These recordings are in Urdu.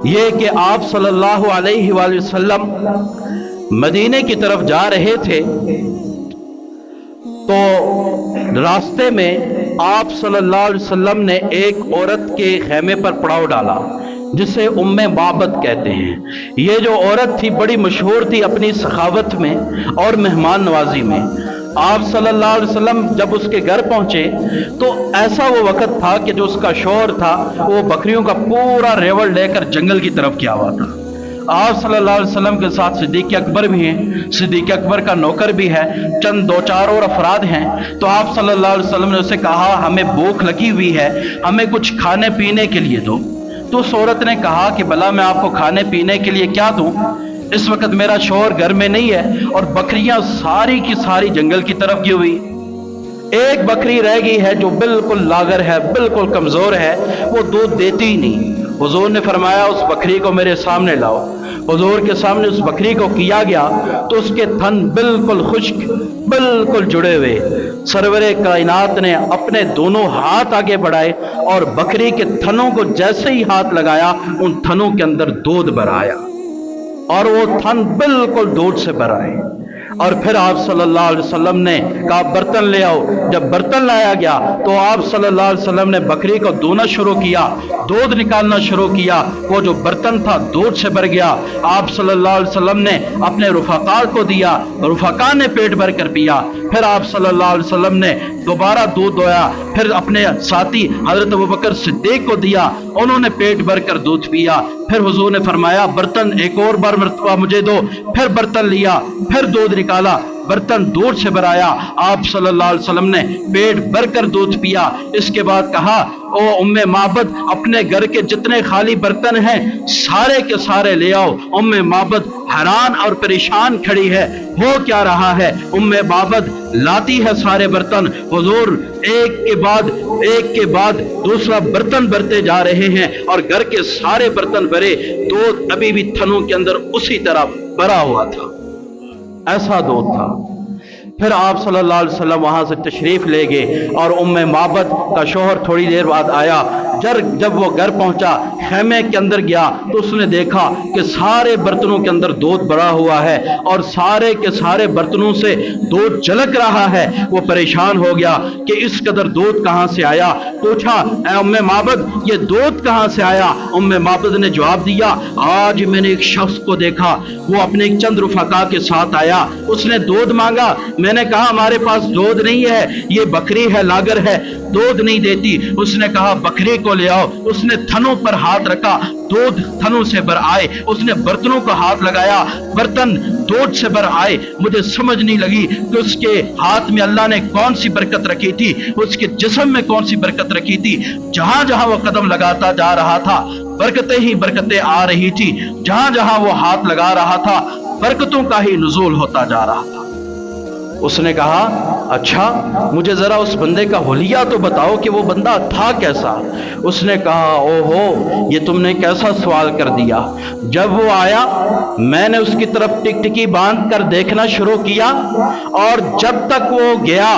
یہ کہ آپ صلی اللہ علیہ وآلہ وسلم مدینے کی طرف جا رہے تھے تو راستے میں آپ صلی اللہ علیہ وسلم نے ایک عورت کے خیمے پر پڑاؤ ڈالا جسے ام معبد کہتے ہیں۔ یہ جو عورت تھی بڑی مشہور تھی اپنی سخاوت میں اور مہمان نوازی میں۔ آپ صلی اللہ علیہ وسلم جب اس کے گھر پہنچے تو ایسا وہ وقت تھا کہ جو اس کا شوہر تھا وہ بکریوں کا پورا ریوڑ لے کر جنگل کی طرف کیا ہوا تھا۔ آپ صلی اللہ علیہ وسلم کے ساتھ صدیق اکبر بھی ہیں، صدیق اکبر کا نوکر بھی ہے، چند دو چار اور افراد ہیں۔ تو آپ صلی اللہ علیہ وسلم نے اسے کہا ہمیں بھوک لگی ہوئی ہے، ہمیں کچھ کھانے پینے کے لیے دو۔ تو اس عورت نے کہا کہ بھلا میں آپ کو کھانے پینے کے لیے کیا دوں، اس وقت میرا شوہر گھر میں نہیں ہے اور بکریاں ساری کی ساری جنگل کی طرف گئی ہوئی، ایک بکری رہ گئی ہے جو بالکل لاغر ہے، بالکل کمزور ہے، وہ دودھ دیتی ہی نہیں۔ حضور نے فرمایا اس بکری کو میرے سامنے لاؤ۔ حضور کے سامنے اس بکری کو کیا گیا تو اس کے تھن بالکل خشک، بالکل جڑے ہوئے۔ سرور کائنات نے اپنے دونوں ہاتھ آگے بڑھائے اور بکری کے تھنوں کو جیسے ہی ہاتھ لگایا ان تھنوں کے اندر دودھ بھر آیا اور وہ تھن بالکل دودھ سے بھر آئے۔ اور پھر آپ صلی اللہ علیہ وسلم نے کہا برتن لے آؤ۔ جب برتن لایا گیا تو آپ صلی اللہ علیہ وسلم نے بکری کو دھونا شروع کیا، دودھ نکالنا شروع کیا، وہ جو برتن تھا دودھ سے بھر گیا۔ آپ صلی اللہ علیہ وسلم نے اپنے رفقا کو دیا، رفقا نے پیٹ بھر کر پیا۔ پھر آپ صلی اللہ علیہ وسلم نے دوبارہ دودھ دویا، پھر اپنے ساتھی حضرت ابوبکر صدیق کو دیا، انہوں نے پیٹ بھر کر دودھ پیا۔ پھر حضور نے فرمایا برتن ایک اور بار مرتبہ مجھے دو۔ پھر برتن لیا، پھر دودھ نکالا، برتن دودھ سے بھرایا۔ آپ صلی اللہ علیہ وسلم نے پیٹ بھر کر دودھ پیا۔ اس کے بعد کہا او ام معبد اپنے گھر کے جتنے خالی برتن ہیں سارے کے سارے لے آؤ۔ ام معبد حیران اور پریشان کھڑی ہے، ہو کیا رہا ہے؟ ام معبد لاتی ہے سارے برتن، حضور ایک کے بعد دوسرا برتن بھرتے جا رہے ہیں اور گھر کے سارے برتن بھرے، دودھ ابھی بھی تھنوں کے اندر اسی طرح بھرا ہوا تھا، ایسا دودھ تھا۔ پھر آپ صلی اللہ علیہ وسلم وہاں سے تشریف لے گئے اور ام معبد کا شوہر تھوڑی دیر بعد آیا۔ جب وہ گھر پہنچا، خیمے کے اندر گیا تو اس نے دیکھا کہ سارے برتنوں کے اندر دودھ بھرا ہوا ہے اور سارے کے سارے برتنوں سے دودھ جھلک رہا ہے۔ وہ پریشان ہو گیا کہ اس قدر دودھ کہاں سے آیا۔ پوچھا اے ام معبد یہ دودھ کہاں سے آیا؟ ام معبد نے جواب دیا آج میں نے ایک شخص کو دیکھا، وہ اپنے ایک چند رفقا کے ساتھ آیا، اس نے دودھ مانگا، میں نے کہا ہمارے پاس دودھ نہیں ہے، یہ بکری ہے، لاگر ہے، دودھ نہیں دیتی۔ اس نے کہا بکری کو لے آؤ۔ اس نے تھنوں پر ہاتھ رکھا، دودھ تھنوں سے بھر آئے۔ اس نے برتنوں کو ہاتھ لگایا، برتن دودھ سے بھر آئے۔ مجھے سمجھ نہیں لگی کہ اس کے ہاتھ میں اللہ نے کون سی برکت رکھی تھی، اس کے جسم میں کون سی برکت رکھی تھی۔ جہاں جہاں وہ قدم لگاتا جا رہا تھا برکتیں ہی برکتیں آ رہی تھی، جہاں جہاں وہ ہاتھ لگا رہا تھا برکتوں کا ہی نزول ہوتا جا رہا تھا۔ اس نے کہا اچھا مجھے ذرا اس بندے کا حلیہ تو بتاؤ کہ وہ بندہ تھا کیسا۔ اس نے کہا او ہو یہ تم نے کیسا سوال کر دیا۔ جب وہ آیا میں نے اس کی طرف ٹکٹکی باندھ کر دیکھنا شروع کیا اور جب تک وہ گیا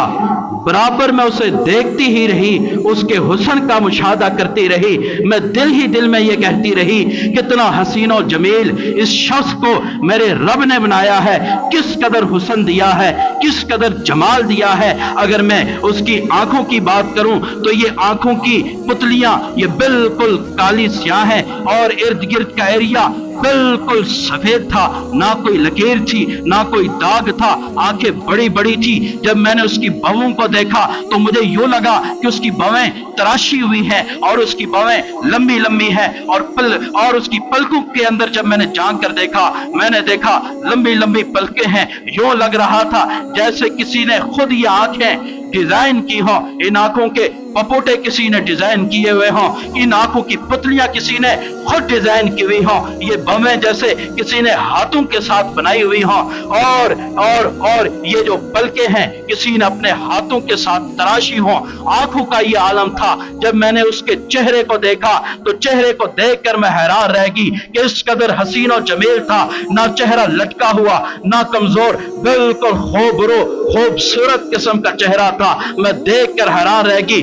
برابر میں اسے دیکھتی ہی رہی، اس کے حسن کا مشاہدہ کرتی رہی۔ میں دل ہی دل میں یہ کہتی رہی کتنا حسین و جمیل اس شخص کو میرے رب نے بنایا ہے، کس قدر حسن دیا ہے، کس قدر جمال دیا ہے۔ اگر میں اس کی آنکھوں کی بات کروں تو یہ آنکھوں کی پتلیاں یہ بالکل کالی سیاہ ہیں اور ارد گرد کا ایریا بالکل سفید تھا، نہ کوئی لکیر تھی نہ کوئی داغ تھا، آنکھیں بڑی بڑی تھی۔ جب میں نے اس کی بھووں کو دیکھا تو مجھے یوں لگا کہ اس کی بھویں تراشی ہوئی ہیں اور اس کی بھویں لمبی لمبی ہیں اور اس کی پلکوں کے اندر جب میں نے جھانک کر دیکھا میں نے دیکھا لمبی لمبی پلکیں ہیں۔ یوں لگ رہا تھا جیسے کسی نے خود یہ آنکھیں ڈیزائن کی ہوں، ان آنکھوں کے پپوٹے کسی نے ڈیزائن کیے ہوئے ہوں، ان آنکھوں کی پتلیاں کسی نے خود ڈیزائن کی ہوئی ہوں، یہ بھویں جیسے کسی نے ہاتھوں کے ساتھ بنائی ہوئی ہوں اور یہ جو پلکیں ہیں کسی نے اپنے ہاتھوں کے ساتھ تراشی ہوں۔ آنکھوں کا یہ عالم تھا۔ جب میں نے اس کے چہرے کو دیکھا تو چہرے کو دیکھ کر میں حیران رہ گئی کہ اس قدر حسین و جمیل تھا، نہ چہرہ لٹکا ہوا نہ کمزور، بالکل خوبصورت قسم کا چہرہ تھا۔ میں دیکھ کر حیران رہ گئی۔